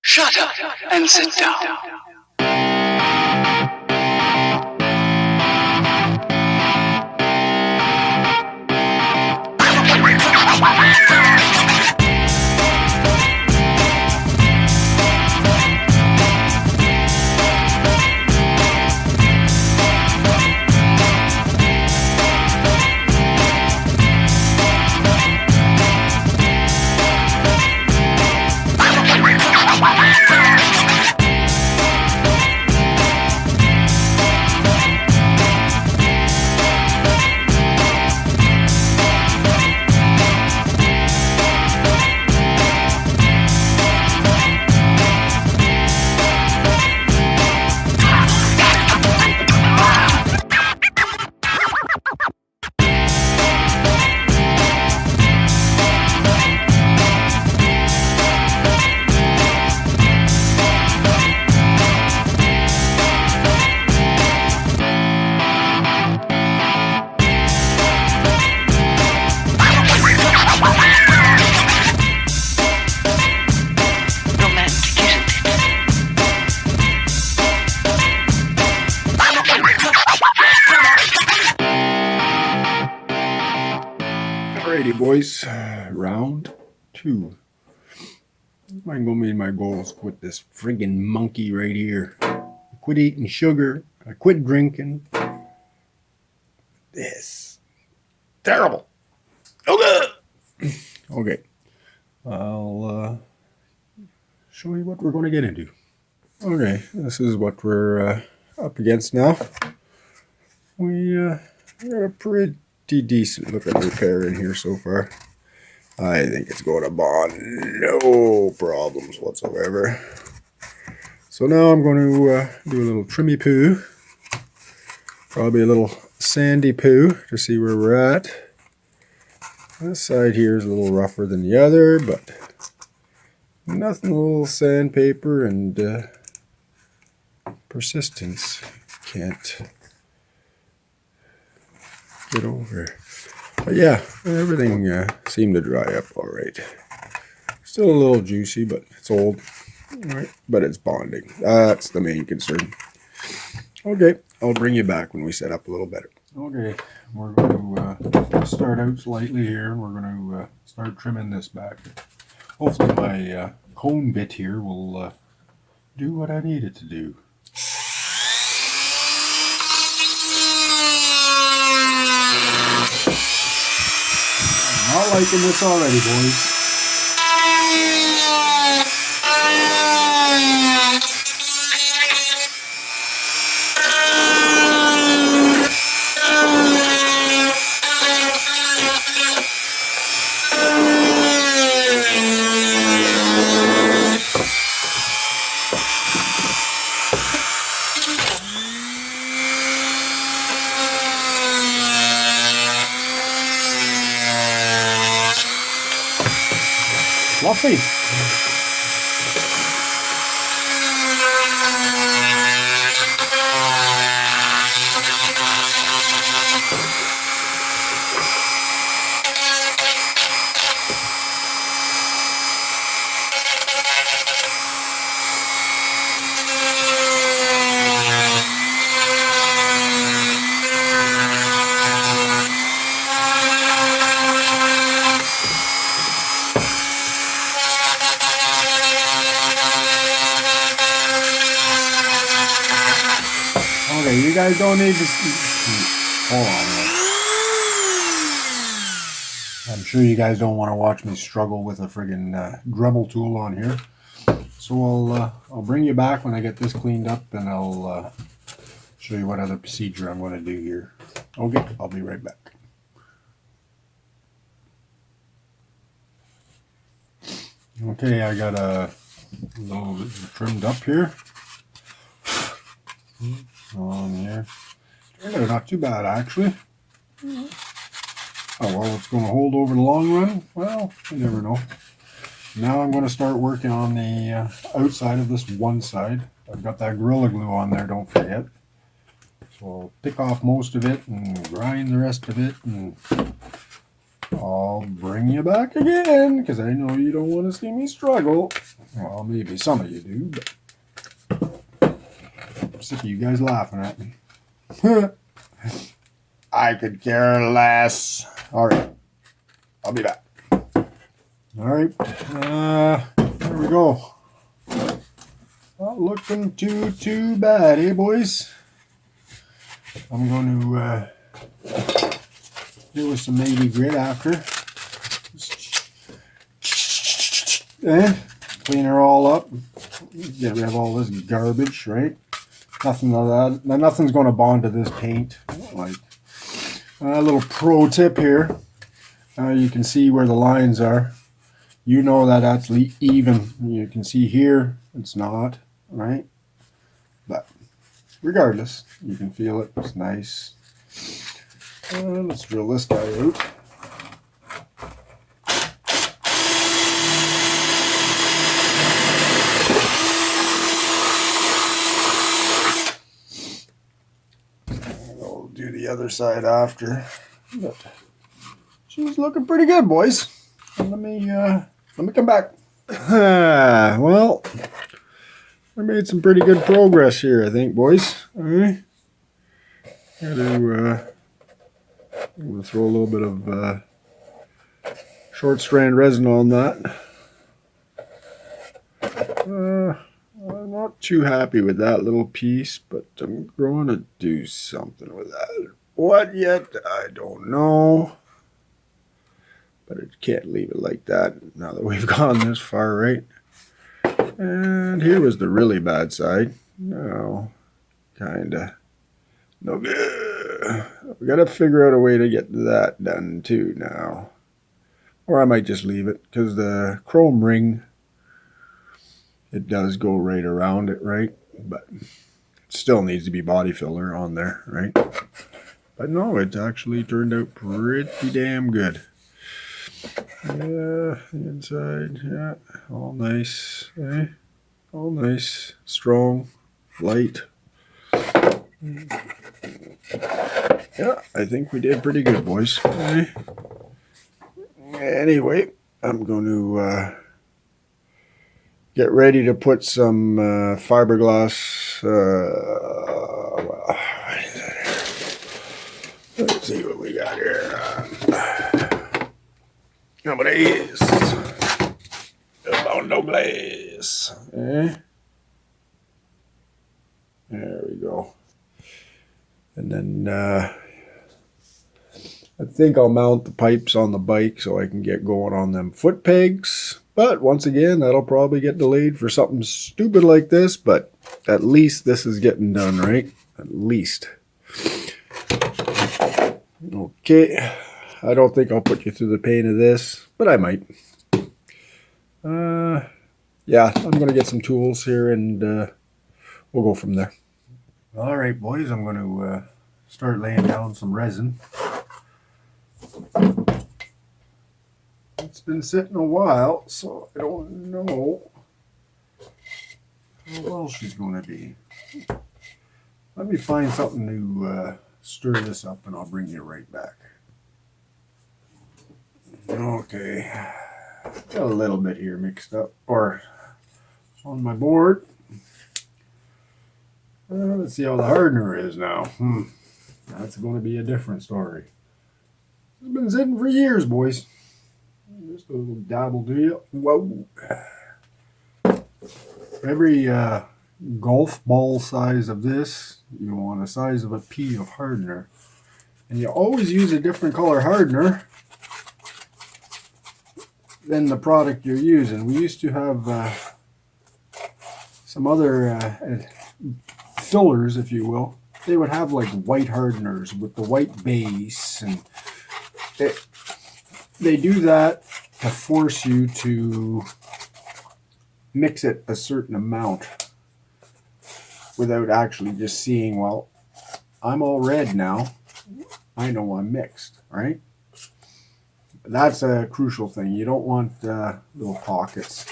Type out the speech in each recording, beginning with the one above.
Shut up and sit down. Alrighty, boys, round 2. I'm gonna meet my goals with this friggin' monkey right here. I quit eating sugar. I quit drinking. This terrible. Okay, I'll show you what we're gonna get into. Okay, this is what we're up against now. We got a pretty decent looking repair in here so far. I think it's going to bond, no problems whatsoever. So now I'm going to do a little trimmy poo, probably a little sandy poo to see where we're at. This side here is a little rougher than the other, but nothing, a little sandpaper and persistence can't get over. But yeah, everything seemed to dry up all right. Still a little juicy, but it's old. All right, but it's bonding. That's the main concern. Okay, I'll bring you back when we set up a little better. Okay, we're going to start out slightly here. We're going to start trimming this back. Hopefully my cone bit here will do what I need it to do. Not liking this already, boys. Fluffy. Okay, you guys don't need to hold on. I'm sure you guys don't want to watch me struggle with a friggin' Dremel tool on here. So I'll bring you back when I get this cleaned up, and I'll show you what other procedure I'm going to do here. Okay, I'll be right back. Okay, I got a little bit trimmed up here. On here. Turned out not too bad, actually. Oh, well, it's going to hold over the long run. Well, you never know. Now I'm going to start working on the outside of this one side. I've got that Gorilla Glue on there, don't forget. So I'll pick off most of it and grind the rest of it and I'll bring you back again because I know you don't want to see me struggle. Well, maybe some of you do, but I'm sick of you guys laughing at me. I could care less. All right, I'll be back. All right, there we go. Not looking too bad, eh, boys? I'm going to do with some navy grit after. Clean her all up. Get rid of all this garbage, right? Nothing of that. Nothing's going to bond to this paint. Like a little pro tip here. You can see where the lines are. You know that that's even. You can see here it's not, right? But regardless, you can feel it. It's nice. Let's drill this guy out. I'll do the other side after. But she's looking pretty good, boys. Let me come back. Well, I made some pretty good progress here, I think, boys. All right. I'm gonna throw a little bit of short strand resin on that. I'm not too happy with that little piece, but I'm going to do something with that. What yet? I don't know. But I can't leave it like that now that we've gone this far, right? And here was the really bad side. No, kinda. No good. We gotta figure out a way to get that done too now. Or I might just leave it, because the chrome ring, it does go right around it, right? But it still needs to be body filler on there, right? But no, it actually turned out pretty damn good. Yeah, the inside, yeah, all nice, eh? All nice, strong, light. Yeah, I think we did pretty good, boys. Eh? Anyway, I'm going to get ready to put some fiberglass. Let's see what we got here. Nobody's about no glass. Eh? There we go. And then I think I'll mount the pipes on the bike so I can get going on them foot pegs. But once again, that'll probably get delayed for something stupid like this. But at least this is getting done, right? At least. Okay. I don't think I'll put you through the pain of this, but I might. Yeah, I'm going to get some tools here and we'll go from there. All right, boys, I'm going to start laying down some resin. It's been sitting a while, so I don't know how well she's going to be. Let me find something to stir this up and I'll bring you right back. Okay, got a little bit here mixed up, or on my board. Let's see how the hardener is now. That's going to be a different story. It's been sitting for years, boys. Just a little dabble, do you? Whoa. Every golf ball size of this, you want a size of a pea of hardener. And you always use a different color hardener than the product you're using. We used to have some other fillers, if you will. They would have like white hardeners with the white base, and they do that to force you to mix it a certain amount without actually just seeing, well, I'm all red now, I know I'm mixed, right? That's a crucial thing. You don't want little pockets.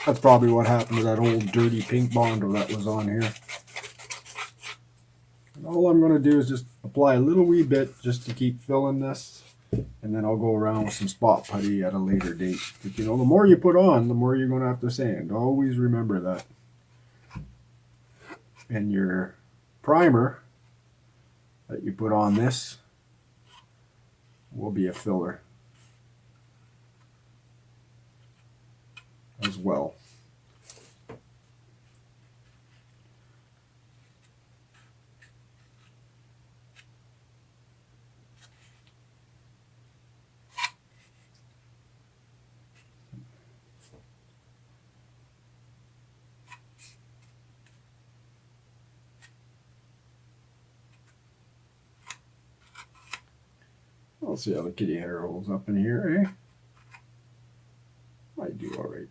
That's probably what happened to that old dirty pink Bondo that was on here. And all I'm going to do is just apply a little wee bit just to keep filling this. And then I'll go around with some spot putty at a later date. But you know, the more you put on, the more you're going to have to sand. Always remember that. And your primer that you put on this will be a filler as well. I'll see how the kitty hair holds up in here, eh? Might do alright.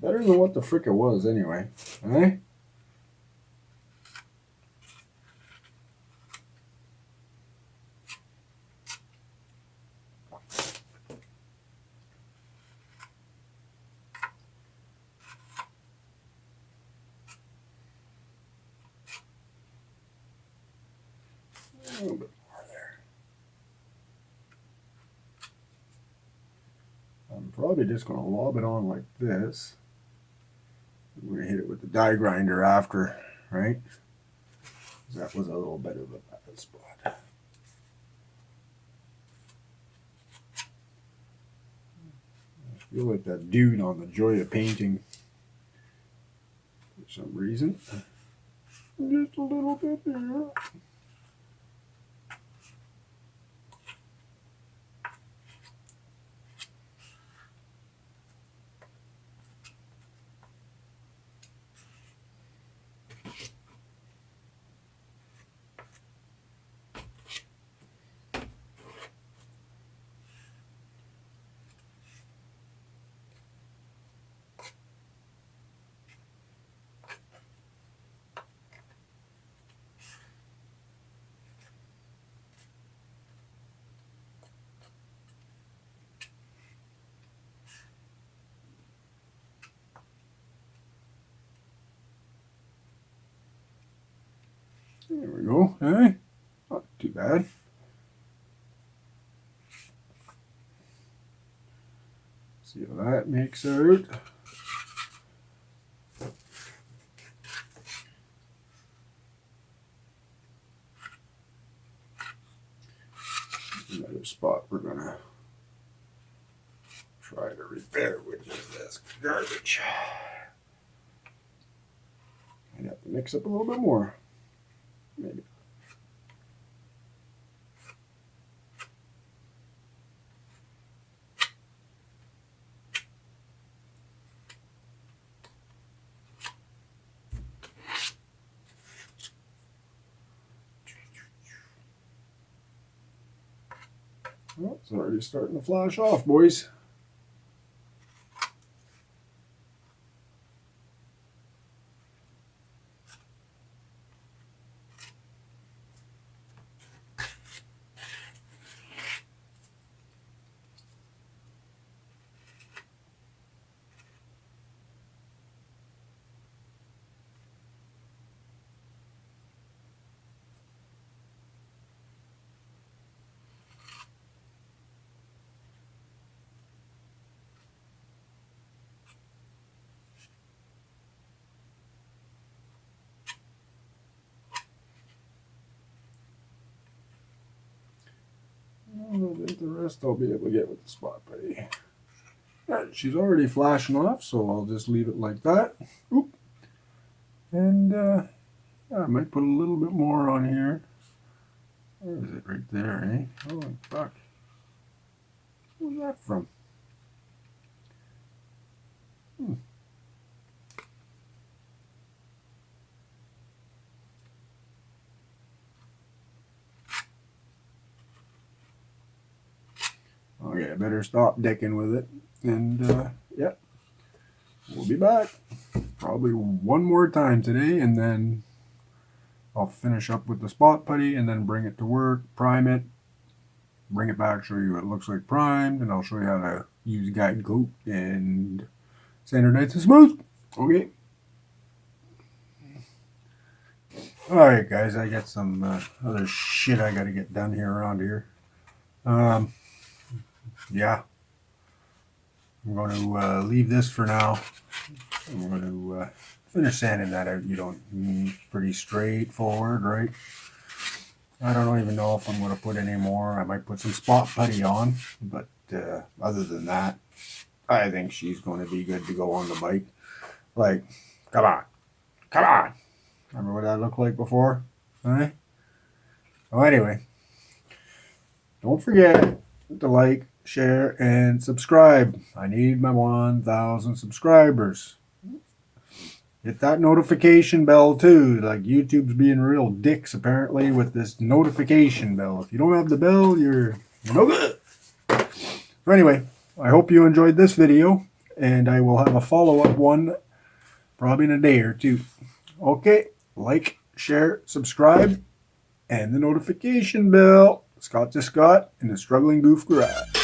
Better than what the frick it was anyway, eh? A little bit more there. I'm probably just going to lob it on like this. I'm going to hit it with the die grinder after, right? That was a little bit of a bad spot. I feel like that dude on The Joy of Painting for some reason. Just a little bit there. There we go, eh? Not too bad. See how that makes out. Another spot we're gonna try to repair, which is this garbage. I'd have to mix up a little bit more, maybe. Well, it's already starting to flash off, boys. I think the rest I'll be able to get with the spot putty. Alright, she's already flashing off, so I'll just leave it like that. Oop. And I might put a little bit more on here. Where is it? Right there, eh? Oh, fuck. Where's that from? Okay, I better stop dicking with it. And, yeah, we'll be back. Probably one more time today, and then I'll finish up with the spot putty and then bring it to work, prime it, bring it back, show you what it looks like primed, and I'll show you how to use guide coat and sand nice and smooth. Okay. Alright guys, I got some other shit I gotta get done here around here. Yeah, I'm going to leave this for now. I'm going to finish sanding that out. You don't, pretty straightforward, right? I don't even know if I'm going to put any more. I might put some spot putty on, but other than that, I think she's going to be good to go on the bike. Like, come on, come on. Remember what that looked like before? Right? Well, anyway, don't forget to like, share, and subscribe. I need my 1,000 subscribers. Hit that notification bell too. Like, YouTube's being real dicks apparently with this notification bell. If you don't have the bell, you're no good. So anyway, I hope you enjoyed this video, and I will have a follow-up one probably in a day or two. Okay, like, share, subscribe, and the notification bell. Scott to Scott in the Struggling Goof Garage.